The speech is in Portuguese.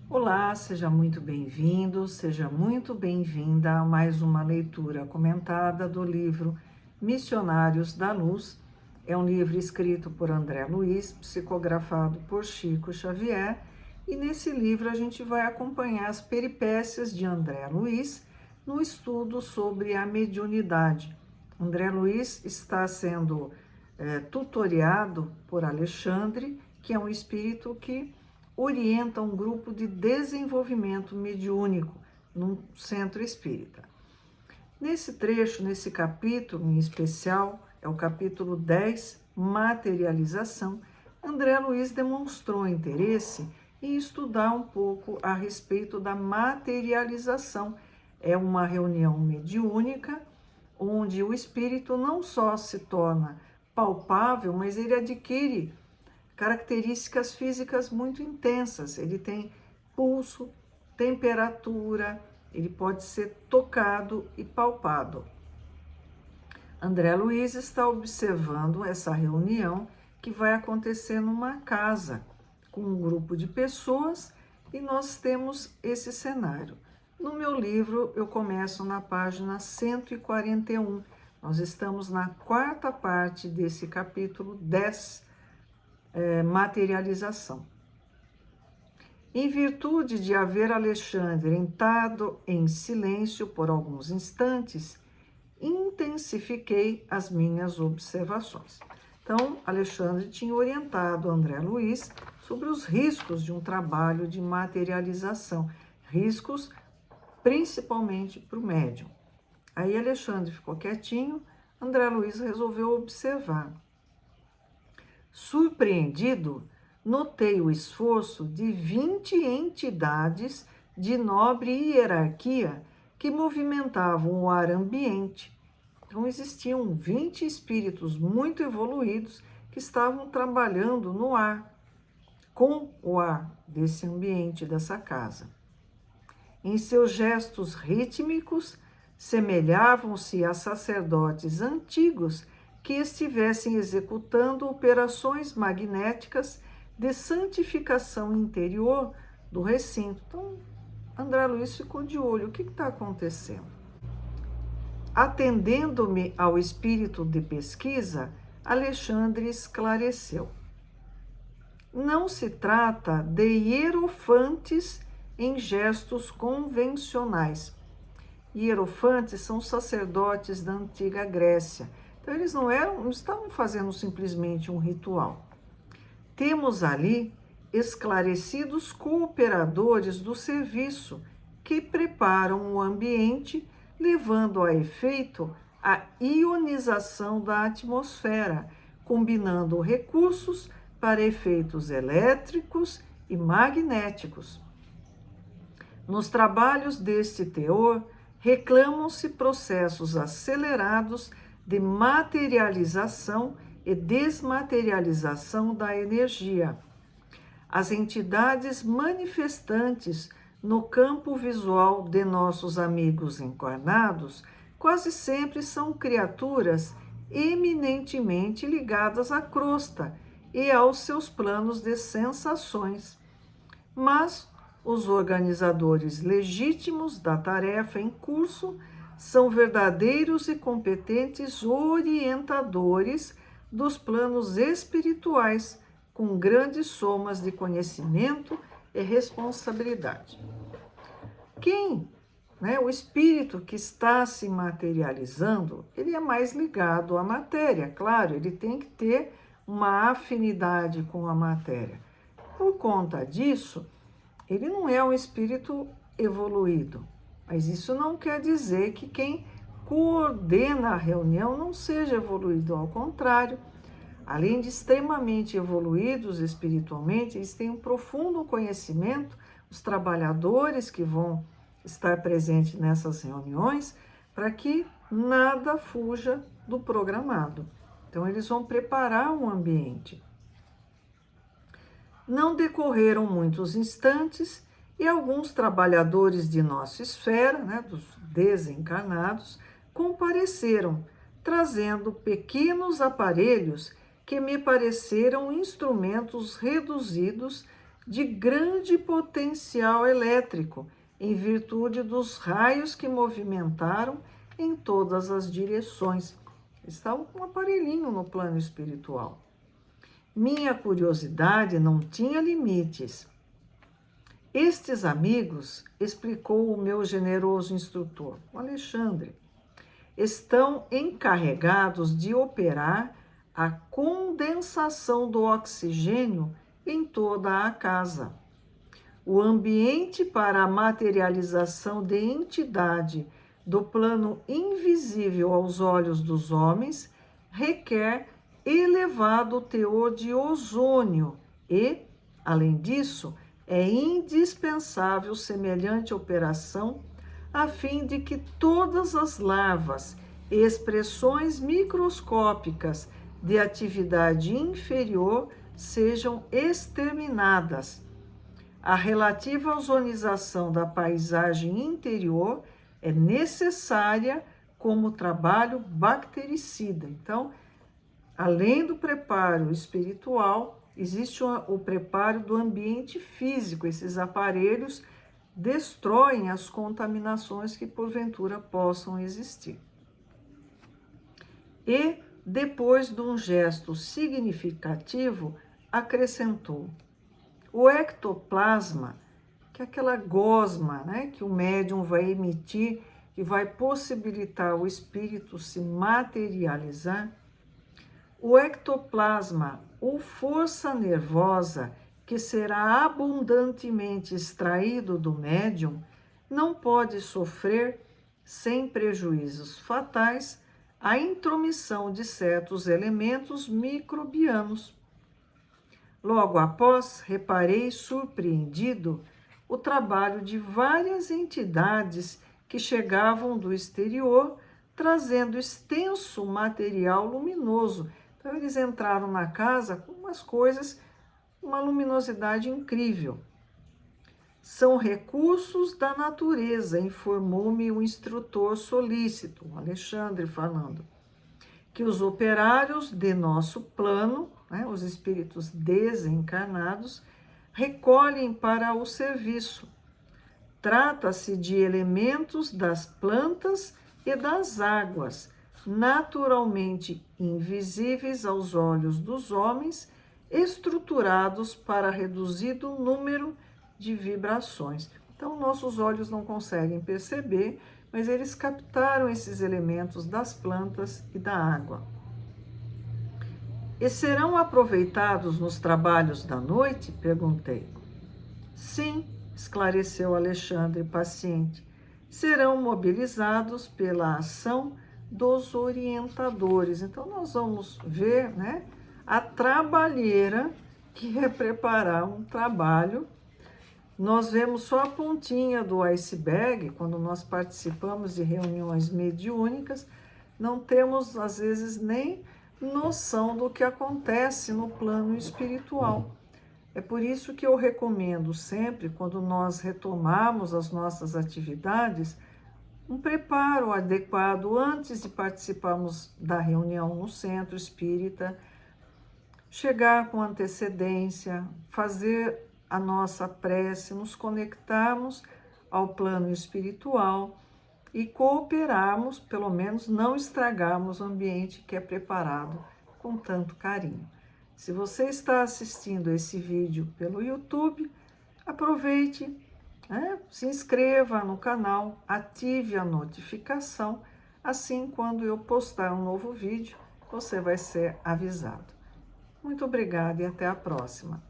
Olá, seja muito bem-vindo, seja muito bem-vinda a mais uma leitura comentada do livro Missionários da Luz. É um livro escrito por André Luiz, psicografado por Chico Xavier, e nesse livro a gente vai acompanhar as peripécias de André Luiz no estudo sobre a mediunidade. André Luiz está sendo tutoriado por Alexandre, que é um espírito que orienta um grupo de desenvolvimento mediúnico num centro espírita. Nesse trecho, nesse capítulo em especial, é o capítulo 10, Materialização, André Luiz demonstrou interesse em estudar um pouco a respeito da materialização. É uma reunião mediúnica onde o espírito não só se torna palpável, mas ele adquire características físicas muito intensas. Ele tem pulso, temperatura, ele pode ser tocado e palpado. André Luiz está observando essa reunião que vai acontecer numa casa com um grupo de pessoas e nós temos esse cenário. No meu livro, eu começo na página 141. Nós estamos na quarta parte desse capítulo 10, materialização. Em virtude de haver Alexandre entrado em silêncio por alguns instantes, intensifiquei as minhas observações. Então, Alexandre tinha orientado André Luiz sobre os riscos de um trabalho de materialização, riscos principalmente para o médium. Aí Alexandre ficou quietinho, André Luiz resolveu observar. Surpreendido, notei o esforço de 20 entidades de nobre hierarquia que movimentavam o ar ambiente. Então, existiam 20 espíritos muito evoluídos que estavam trabalhando no ar, com o ar desse ambiente, dessa casa. Em seus gestos rítmicos, semelhavam-se a sacerdotes antigos que estivessem executando operações magnéticas de santificação interior do recinto. Então, André Luiz ficou de olho, o que está acontecendo? Atendendo-me ao espírito de pesquisa, Alexandre esclareceu. Não se trata de hierofantes em gestos convencionais. Hierofantes são sacerdotes da antiga Grécia. Então, eles não estavam fazendo simplesmente um ritual. Temos ali esclarecidos cooperadores do serviço que preparam o ambiente, levando a efeito a ionização da atmosfera, combinando recursos para efeitos elétricos e magnéticos. Nos trabalhos deste teor, reclamam-se processos acelerados de materialização e desmaterialização da energia. As entidades manifestantes no campo visual de nossos amigos encarnados quase sempre são criaturas eminentemente ligadas à crosta e aos seus planos de sensações. Mas os organizadores legítimos da tarefa em curso são verdadeiros e competentes orientadores dos planos espirituais, com grandes somas de conhecimento e responsabilidade. O espírito que está se materializando, ele é mais ligado à matéria, claro, ele tem que ter uma afinidade com a matéria. Por conta disso, ele não é um espírito evoluído, mas isso não quer dizer que quem coordena a reunião não seja evoluído, ao contrário. Além de extremamente evoluídos espiritualmente, eles têm um profundo conhecimento, os trabalhadores que vão estar presentes nessas reuniões, para que nada fuja do programado. Então, eles vão preparar um ambiente. Não decorreram muitos instantes e alguns trabalhadores de nossa esfera, dos desencarnados, compareceram, trazendo pequenos aparelhos que me pareceram instrumentos reduzidos de grande potencial elétrico, em virtude dos raios que movimentaram em todas as direções. Estavam com um aparelhinho no plano espiritual. Minha curiosidade não tinha limites. Estes amigos, explicou o meu generoso instrutor, o Alexandre, estão encarregados de operar a condensação do oxigênio em toda a casa. O ambiente para a materialização de entidade do plano invisível aos olhos dos homens requer elevado teor de ozônio e, além disso, é indispensável semelhante operação a fim de que todas as larvas e expressões microscópicas de atividade inferior sejam exterminadas. A relativa ozonização da paisagem interior é necessária como trabalho bactericida. Então, além do preparo espiritual, existe o preparo do ambiente físico. Esses aparelhos destroem as contaminações que porventura possam existir. E, depois de um gesto significativo, acrescentou: o ectoplasma, que é aquela gosma, né, que o médium vai emitir, que vai possibilitar o espírito se materializar, o ectoplasma, ou força nervosa, que será abundantemente extraído do médium, não pode sofrer, sem prejuízos fatais, a intromissão de certos elementos microbianos. Logo após, reparei surpreendido o trabalho de várias entidades que chegavam do exterior, trazendo extenso material luminoso. Então, eles entraram na casa com umas coisas, uma luminosidade incrível. São recursos da natureza, informou-me o instrutor solícito, o Alexandre falando, que os operários de nosso plano, né, os espíritos desencarnados, recolhem para o serviço. Trata-se de elementos das plantas e das águas, naturalmente invisíveis aos olhos dos homens, estruturados para reduzido número de vibrações. Então, nossos olhos não conseguem perceber, mas eles captaram esses elementos das plantas e da água. E serão aproveitados nos trabalhos da noite? Perguntei. Sim, esclareceu Alexandre, paciente. Serão mobilizados pela ação dos orientadores. Então, nós vamos ver, né, a trabalheira que é preparar um trabalho. Nós vemos só a pontinha do iceberg quando nós participamos de reuniões mediúnicas, não temos, às vezes, nem noção do que acontece no plano espiritual. É por isso que eu recomendo sempre, quando nós retomarmos as nossas atividades, um preparo adequado antes de participarmos da reunião no centro espírita, chegar com antecedência, fazer a nossa prece, nos conectarmos ao plano espiritual e cooperarmos, pelo menos não estragarmos o ambiente que é preparado com tanto carinho. Se você está assistindo esse vídeo pelo YouTube, aproveite, né? Se inscreva no canal, ative a notificação, assim quando eu postar um novo vídeo, você vai ser avisado. Muito obrigada e até a próxima.